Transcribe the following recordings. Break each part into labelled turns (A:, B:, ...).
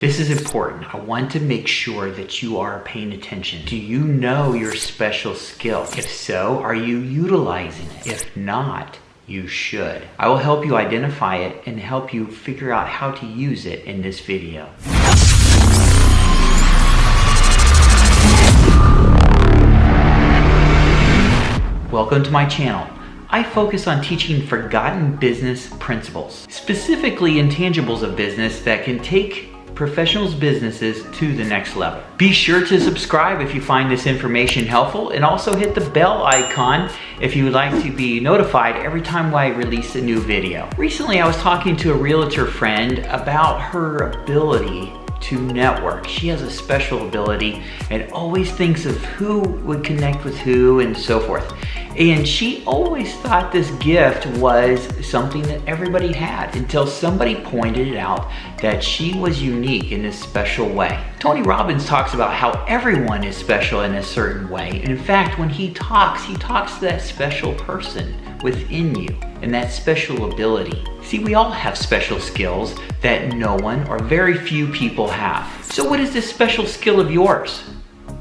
A: This is important. I want to make sure that you are paying attention. Do you know your special skill? If so, are you utilizing it? If not, you should. I will help you identify it and help you figure out how to use it in this video. Welcome to my channel. I focus on teaching forgotten business principles, specifically intangibles of business that can take professionals' businesses to the next level. Be sure to subscribe if you find this information helpful, and also hit the bell icon if you would like to be notified every time I release a new video. Recently, I was talking to a realtor friend about her ability to network. She has a special ability and always thinks of who would connect with who and so forth. And she always thought this gift was something that everybody had until somebody pointed it out that she was unique in this special way. Tony Robbins talks about how everyone is special in a certain way. And in fact, when he talks to that special person within you and that special ability. See, we all have special skills that no one or very few people have. So what is this special skill of yours?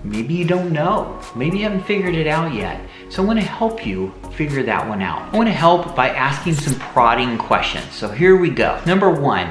A: Maybe you don't know. Maybe you haven't figured it out yet. So I want to help you figure that one out. I want to help by asking some prodding questions. So here we go. Number one,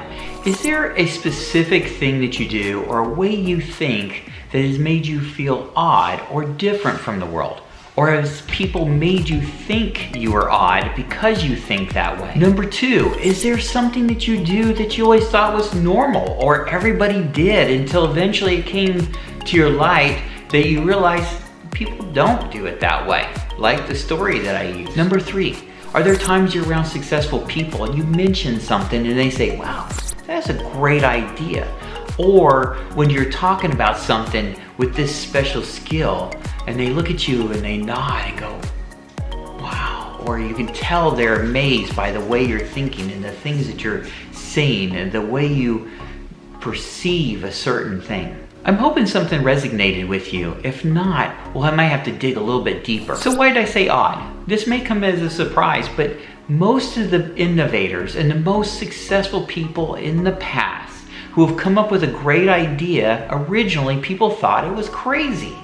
A: is there a specific thing that you do or a way you think that has made you feel odd or different from the world? Or has people made you think you are odd because you think that way? Number two, is there something that you do that you always thought was normal or everybody did until eventually it came to your light that you realize people don't do it that way, like the story that I used? Number three, are there times you're around successful people and you mention something and they say, wow, that's a great idea? Or when you're talking about something with this special skill and they look at you and they nod and go, wow. Or you can tell they're amazed by the way you're thinking and the things that you're saying and the way you perceive a certain thing. I'm hoping something resonated with you. If not, well, I might have to dig a little bit deeper. So why did I say odd? This may come as a surprise, but most of the innovators and the most successful people in the past who have come up with a great idea, originally people thought it was crazy.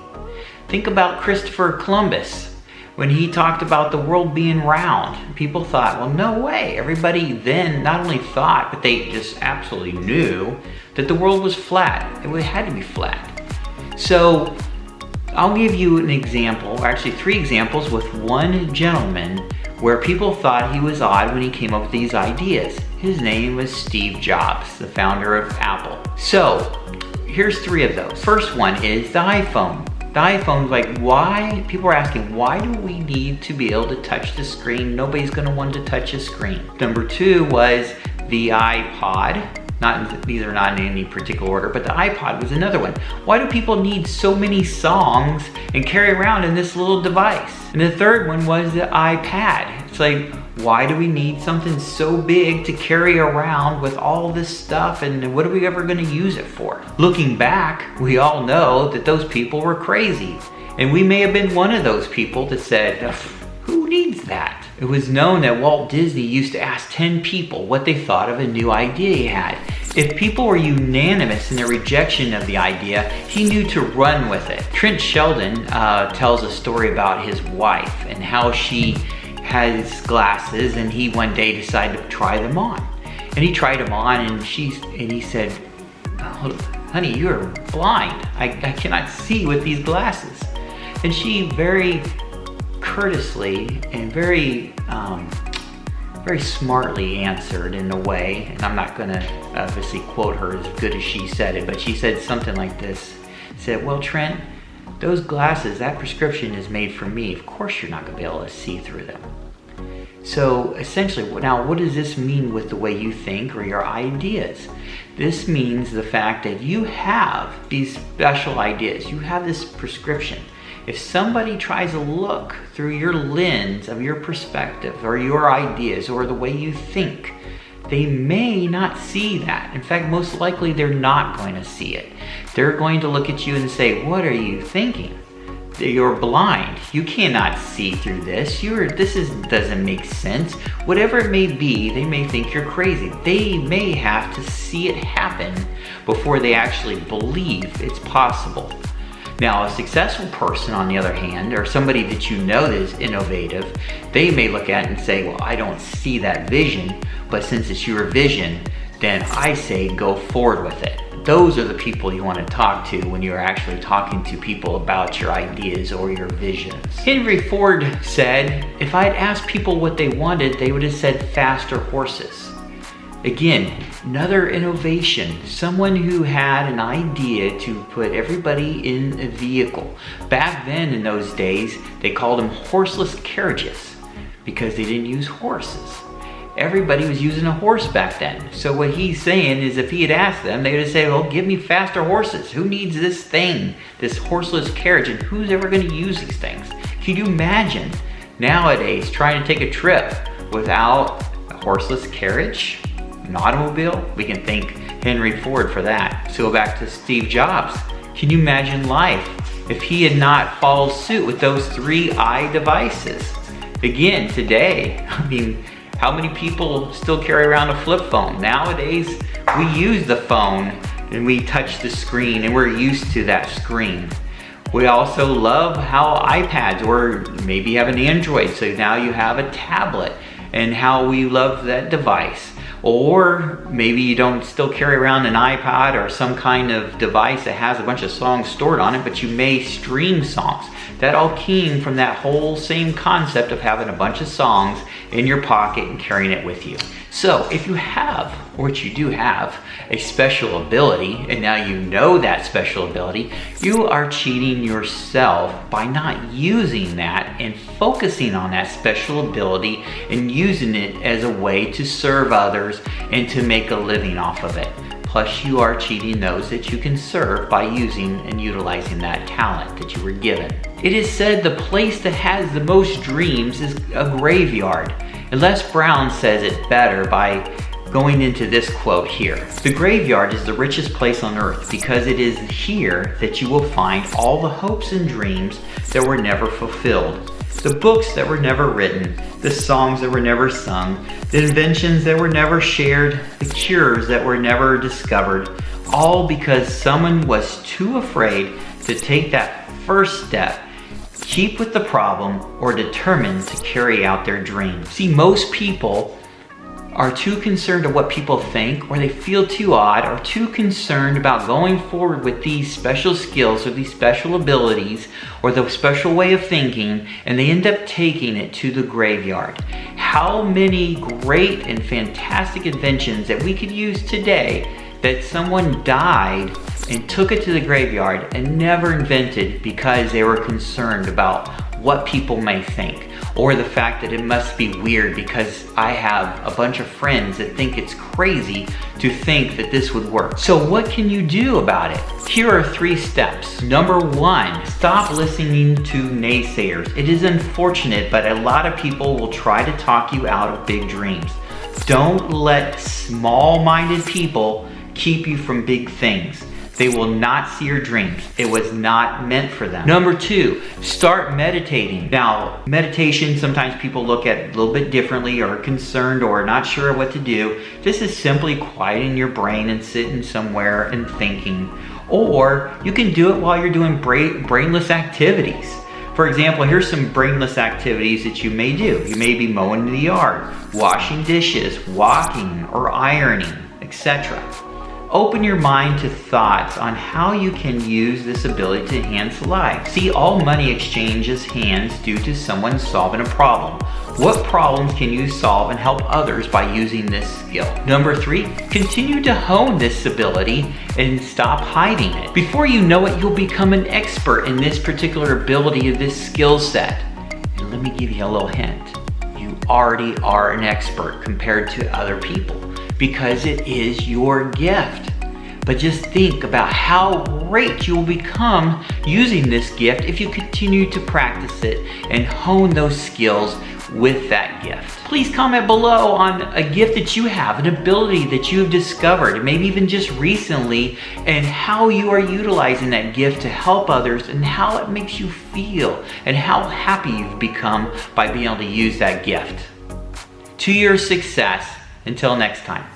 A: Think about Christopher Columbus. When he talked about the world being round, people thought, well, no way. Everybody then not only thought, but they just absolutely knew that the world was flat. It had to be flat. So I'll give you an example, or actually three examples with one gentleman where people thought he was odd when he came up with these ideas. His name was Steve Jobs, the founder of Apple. So here's three of those. First one is the iPhone. The iPhone, like, why? People are asking, why do we need to be able to touch the screen? Nobody's going to want to touch a screen. Number two was the iPod. These are not in any particular order, but the iPod was another one. Why do people need so many songs and carry around in this little device? And the third one was the iPad. It's like, why do we need something so big to carry around with all this stuff, and what are we ever going to use it for? Looking back, we all know that those people were crazy. And we may have been one of those people that said, who needs that? It was known that Walt Disney used to ask 10 people what they thought of a new idea he had. If people were unanimous in their rejection of the idea, he knew to run with it. Trent Sheldon tells a story about his wife and how she has glasses, and he one day decided to try them on. And he tried them on, and he said, oh, honey, you're blind. I cannot see with these glasses. And she very courteously and very smartly answered in a way, and I'm not gonna obviously quote her as good as she said it, but she said something like this. She said, well, Trent, those glasses, that prescription is made for me. Of course you're not gonna be able to see through them. So essentially, now what does this mean with the way you think or your ideas? This means the fact that you have these special ideas. You have this prescription. If somebody tries to look through your lens of your perspective or your ideas or the way you think, they may not see that. In fact, most likely they're not going to see it. They're going to look at you and say, what are you thinking? you're blind. You cannot see through this. Doesn't make sense. Whatever it may be, they may think you're crazy. They may have to see it happen before they actually believe it's possible. Now, a successful person, on the other hand, or somebody that you know that is innovative, they may look at it and say, well, I don't see that vision, but since it's your vision, then I say go forward with it. Those are the people you want to talk to when you're actually talking to people about your ideas or your visions. Henry Ford said, if I'd asked people what they wanted, they would have said faster horses. Again, another innovation. Someone who had an idea to put everybody in a vehicle. Back then in those days, they called them horseless carriages because they didn't use horses. Everybody was using a horse back then. So what he's saying is if he had asked them, they would have said, well, give me faster horses. Who needs this thing, this horseless carriage, and who's ever going to use these things? Can you imagine nowadays trying to take a trip without a horseless carriage, an automobile? We can thank Henry Ford for that. So go back to Steve Jobs. Can you imagine life if he had not followed suit with those 3 eye devices? Again, today, how many people still carry around a flip phone? Nowadays, we use the phone and we touch the screen and we're used to that screen. We also love how iPads, or maybe you have an Android, so now you have a tablet, and how we love that device. Or maybe you don't still carry around an iPod or some kind of device that has a bunch of songs stored on it, but you may stream songs. That all came from that whole same concept of having a bunch of songs in your pocket and carrying it with you. So if you have, or what you do have, a special ability, and now you know that special ability, you are cheating yourself by not using that and focusing on that special ability and using it as a way to serve others and to make a living off of it. Plus, you are cheating those that you can serve by using and utilizing that talent that you were given. It is said the place that has the most dreams is a graveyard. And Les Brown says it better by going into this quote here. The graveyard is the richest place on earth because it is here that you will find all the hopes and dreams that were never fulfilled. The books that were never written, the songs that were never sung, the inventions that were never shared, the cures that were never discovered, all because someone was too afraid to take that first step, keep with the problem, or determined to carry out their dreams. See, most people are too concerned of what people think, or they feel too odd, or too concerned about going forward with these special skills or these special abilities or the special way of thinking, and they end up taking it to the graveyard. How many great and fantastic inventions that we could use today that someone died and took it to the graveyard and never invented because they were concerned about what people may think, or the fact that it must be weird because I have a bunch of friends that think it's crazy to think that this would work. So what can you do about it? Here are 3 steps. Number 1, stop listening to naysayers. It is unfortunate, but a lot of people will try to talk you out of big dreams. Don't let small-minded people keep you from big things. They will not see your dreams. It was not meant for them. Number 2, start meditating. Now, meditation, sometimes people look at it a little bit differently, or concerned, or not sure what to do. This is simply quieting your brain and sitting somewhere and thinking. Or you can do it while you're doing brainless activities. For example, here's some brainless activities that you may do. You may be mowing the yard, washing dishes, walking, or ironing, etc. Open your mind to thoughts on how you can use this ability to enhance life. See, all money exchanges hands due to someone solving a problem. What problems can you solve and help others by using this skill? Number 3, continue to hone this ability and stop hiding it. Before you know it, you'll become an expert in this particular ability of this skill set. And let me give you a little hint. You already are an expert compared to other people, because it is your gift. But just think about how great you will become using this gift if you continue to practice it and hone those skills with that gift. Please comment below on a gift that you have, an ability that you have discovered, maybe even just recently, and how you are utilizing that gift to help others and how it makes you feel and how happy you've become by being able to use that gift. To your success, until next time.